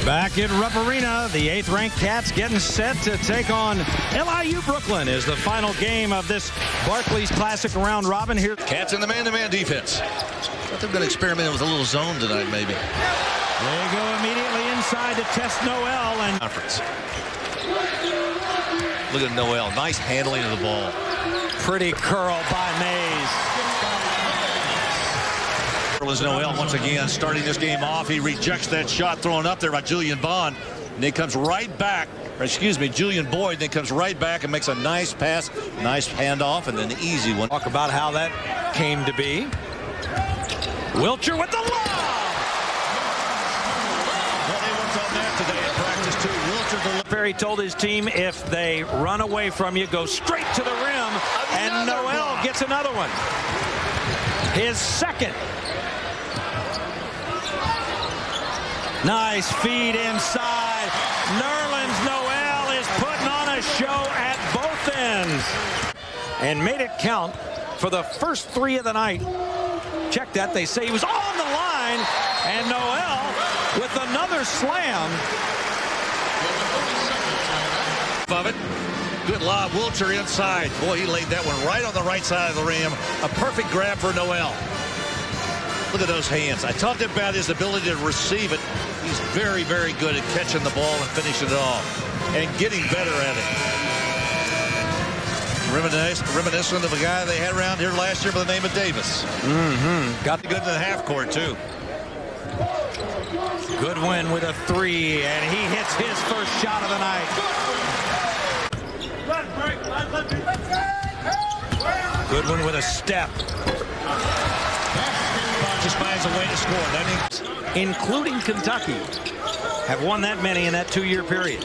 Back in Rupp Arena, the 8th-ranked Cats getting set to take on LIU Brooklyn is the final game of this Barclays Classic round robin here. Cats in the man-to-man defense. Thought they're going to experiment with a little zone tonight, maybe. They go immediately inside to test Noel and conference. Look at Noel. Nice handling of the ball. Pretty curl by Mays. Was Noel once again starting this game off. He rejects that shot thrown up there by Julian Bond. And then comes right back, or excuse me, Julian Boyd, then comes right back and makes a nice pass, nice handoff, and then the easy one. Talk about how that came to be. Wilcher with the lob. Well, they worked on that today in practice too. Wilcher. Perry told his team if they run away from you, go straight to the rim, and Noel gets another one. His second. Nice feed inside. Nerlens Noel is putting on a show at both ends. And made it count for the first 3 of the night. Check that. They say he was on the line. And Noel with another slam. Of it. Good lob. Wilcher inside. Boy, he laid that one right on the right side of the rim. A perfect grab for Noel. Look at those hands. I talked about his ability to receive it. He's very, very good at catching the ball and finishing it off and getting better at it. Reminiscent of a guy they had around here last year by the name of Davis. Got good in the half court, too. Goodwin with a 3, and he hits his first shot of the night. Goodwin with a step. Just finds a way to score. That means, including Kentucky, have won that many in that 2-year period.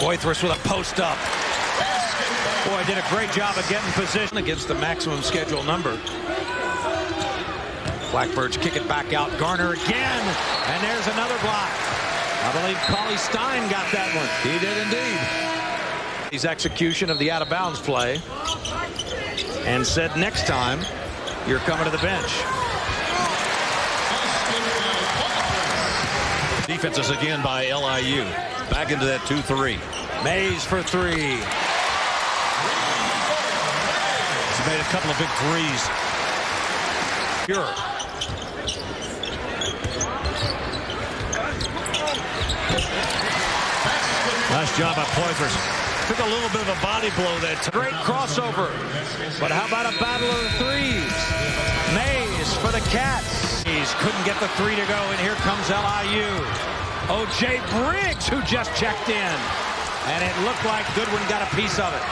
Boythorst with a post up. Boy, did a great job of getting position against the maximum schedule number. Blackbirds kick it back out. Garner again, and there's another block. I believe Cauley-Stein got that one. He did indeed. His execution of the out-of-bounds play, and said next time you're coming to the bench. Defenses again by LIU. Back into that 2-3. Mays for 3. He's made a couple of big threes. Pure. Nice job by Poythers. Took a little bit of a body blow that time. Great crossover. But how about a battle of the threes? Mays for the Cats. Couldn't get the 3 to go, and here comes LIU. O.J. Briggs, who just checked in. And it looked like Goodwin got a piece of it.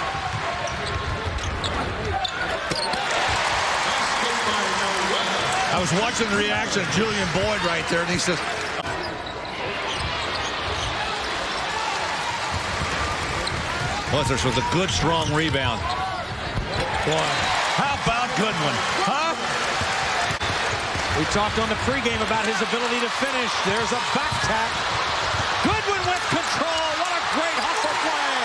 I was watching the reaction of Julian Boyd right there, and he says, Poythers with a good, strong rebound. Boy, how about Goodwin? Huh? We talked on the pregame about his ability to finish. There's a back tap. Goodwin with control. What a great hustle play.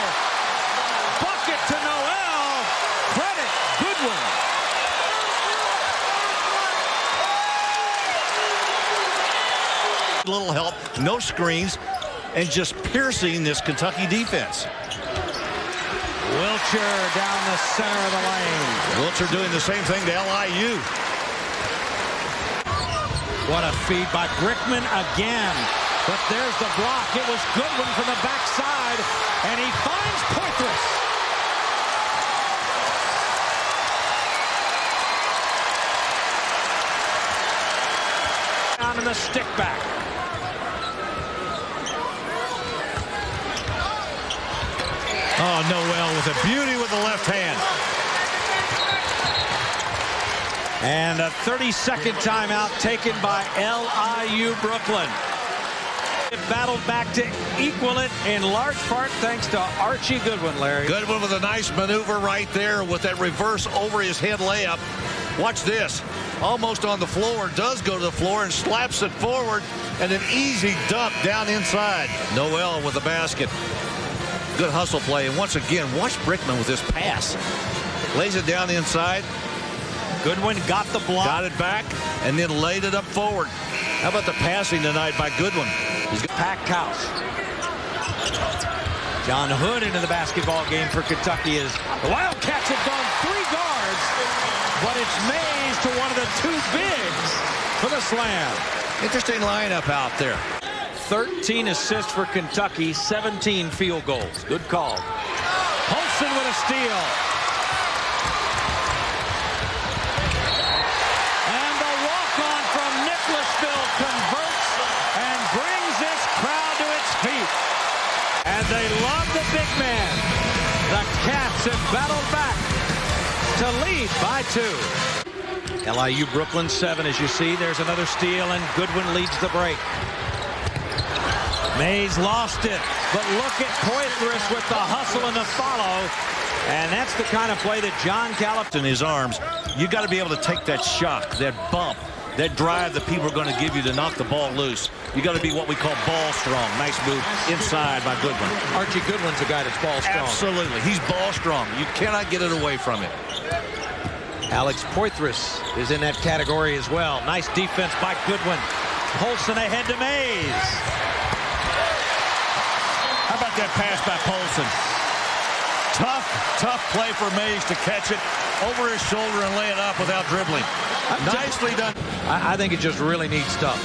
Bucket to Noel. Credit Goodwin. A little help, no screens, and just piercing this Kentucky defense. Wilcher down the center of the lane. Wilcher doing the same thing to LIU. What a feed by Brickman again. But there's the block. It was Goodwin from the backside, and he finds Poythers. Down in the stick back. Oh, Noel with a beauty with the left hand. And a 30-second timeout taken by LIU Brooklyn. It battled back to equal it in large part thanks to Archie Goodwin, Larry. Goodwin with a nice maneuver right there with that reverse over his head layup. Watch this. Almost on the floor, does go to the floor and slaps it forward, and an easy dunk down inside. Noel with the basket. Good hustle play, and once again, watch Brickman with this pass. Lays it down inside. Goodwin got the block. Got it back, and then laid it up forward. How about the passing tonight by Goodwin? He's packed house. John Hood into the basketball game for Kentucky as the Wildcats have gone 3 guards, but it's Mays to one of the 2 bigs for the slam. Interesting lineup out there. 13 assists for Kentucky, 17 field goals. Good call. Holston with a steal. And the walk-on from Nicholasville converts and brings this crowd to its feet. And they love the big man. The Cats have battled back to lead by 2. LIU Brooklyn 7, as you see. There's another steal, and Goodwin leads the break. Mays lost it, but look at Poitras with the hustle and the follow. And that's the kind of play that John Calipari in his arms. You got to be able to take that shock, that bump, that drive that people are going to give you to knock the ball loose. You got to be what we call ball strong. Nice move inside by Goodwin. Archie Goodwin's a guy that's ball strong. Absolutely. He's ball strong. You cannot get it away from him. Alex Poitras is in that category as well. Nice defense by Goodwin. Holston ahead to Mays. How about that pass by Polson? Tough play for Mays to catch it over his shoulder and lay it up without dribbling. Nicely done. I think it just really needs stuff.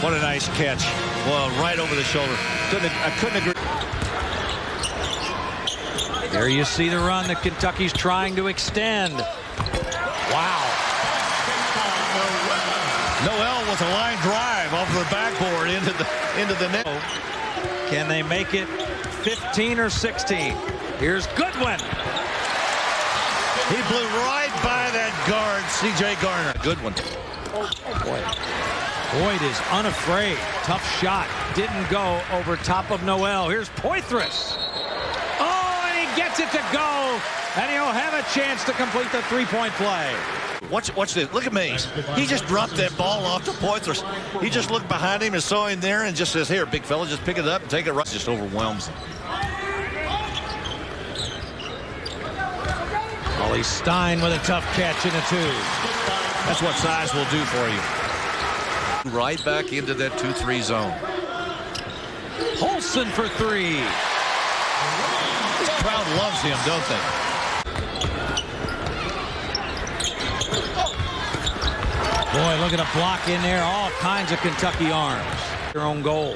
What a nice catch. Well, right over the shoulder. I couldn't agree. There you see the run that Kentucky's trying to extend. Wow. Noel with a line drive off the backboard into the net. Can they make it 15 or 16? Here's Goodwin. He blew right by that guard, C.J. Garner. Goodwin. Boyd is unafraid. Tough shot. Didn't go over top of Noel. Here's Poitras. Oh, and he gets it to go. And he'll have a chance to complete the 3-point play. Watch this. Look at Mays. He just dropped that ball off to Poitras. He just looked behind him and saw him there and just says, here, big fella, just pick it up and take it right. Just overwhelms him. Cauley-Stein with a tough catch in a 2. That's what size will do for you. Right back into that 2-3 zone. Holston for 3. This crowd loves him, don't they? Boy, look at a block in there. All kinds of Kentucky arms. Their own goal.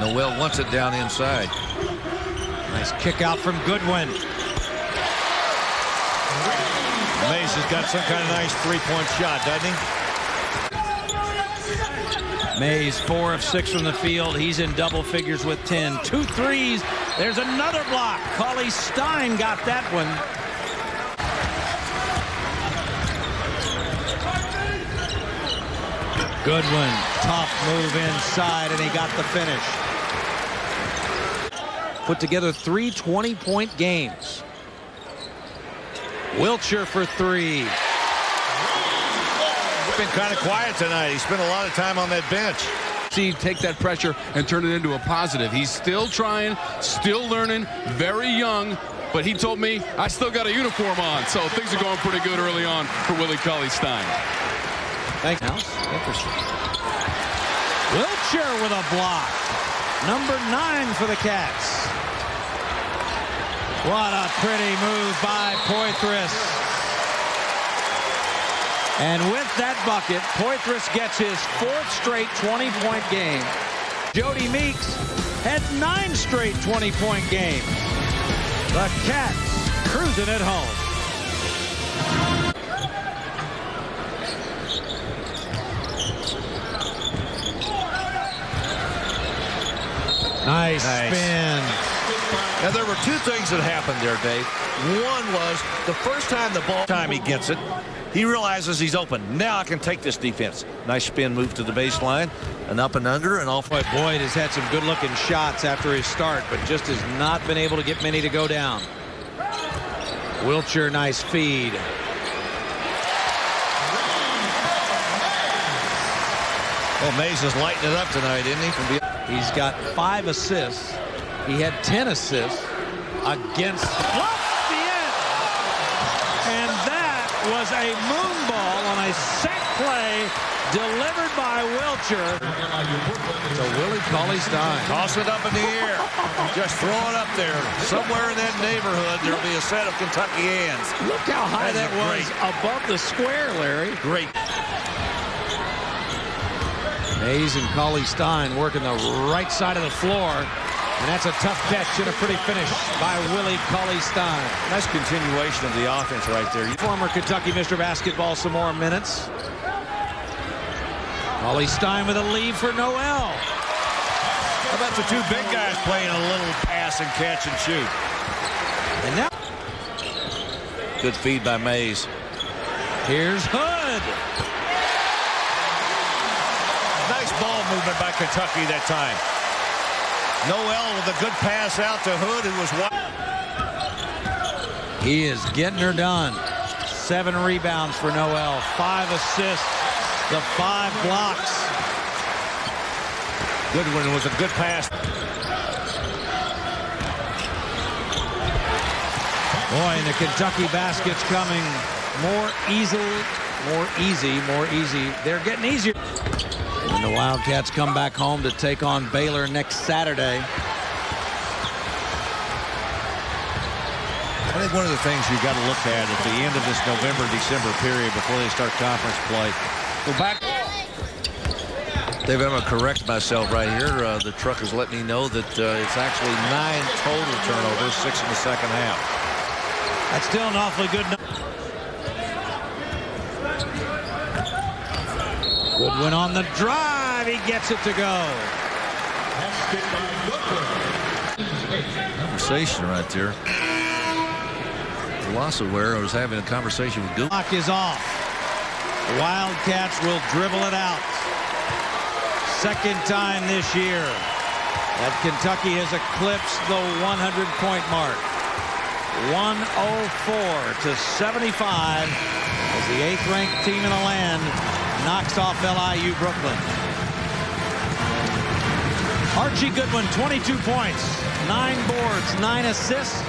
Noel wants it down inside. Nice kick out from Goodwin. Mays has got some kind of nice 3-point shot, doesn't he? Mays 4 of 6 from the field. He's in double figures with 10. 2 threes. There's another block. Cauley-Stein got that one. Goodwin, tough move inside, and he got the finish. Put together 3 20-point games. Wiltshire for 3. He's been kind of quiet tonight. He spent a lot of time on that bench. See, take that pressure and turn it into a positive. He's still trying, still learning, very young, but he told me I still got a uniform on, so things are going pretty good early on for Willie Cauley-Stein. Thanks. Interesting. Wiltshire with a block. Number 9 for the Cats. What a pretty move by Poitras. And with that bucket, Poitras gets his 4th straight 20-point game. Jody Meeks had 9 straight 20-point games. The Cats cruising at home. Nice spin. Now, there were 2 things that happened there, Dave. One was the first time he gets it, he realizes he's open. Now I can take this defense. Nice spin move to the baseline, and up and under, and off. Boy, Boyd has had some good-looking shots after his start, but just has not been able to get many to go down. Wiltshire, nice feed. Well, Mays is lighting it up tonight, isn't he? He's got 5 assists. He had 10 assists against the end. And that was a moon ball on a set play delivered by Wilcher. So Willie Cauley-Stein. Toss it up in the air. Just throw it up there. Somewhere in that neighborhood, there'll be a set of Kentucky hands. Look how high that was above the square, Larry. Great. Mays and Cauley-Stein working the right side of the floor. And that's a tough catch and a pretty finish by Willie Cauley-Stein. Nice continuation of the offense right there. Former Kentucky Mr. Basketball some more minutes. Cauley-Stein with a lead for Noel. How about the two big guys playing a little pass and catch and shoot? And now Good feed by Mays. here's Hood. Nice ball movement by Kentucky that time. Noel with a good pass out to Hood, who was wide. He is getting her done. 7 rebounds for Noel, 5 assists, the 5 blocks. Goodwin was a good pass. Boy, and the Kentucky basket's coming more easy. They're getting easier. And the Wildcats come back home to take on Baylor next Saturday. I think one of the things you've got to look at the end of this November-December period before they start conference play. Go back. David, I'm going to correct myself right here. The truck has let me know that it's actually 9 total turnovers, 6 in the second half. That's still an awfully good number. Goodwin on the drive. He gets it to go. Conversation right there. Lossaware was having a conversation with Goodwin. Clock is off. The Wildcats will dribble it out. Second time this year that Kentucky has eclipsed the 100-point mark. 104-75 as the 8th-ranked team in the land knocks off LIU Brooklyn. Archie Goodwin, 22 points, 9 boards, 9 assists,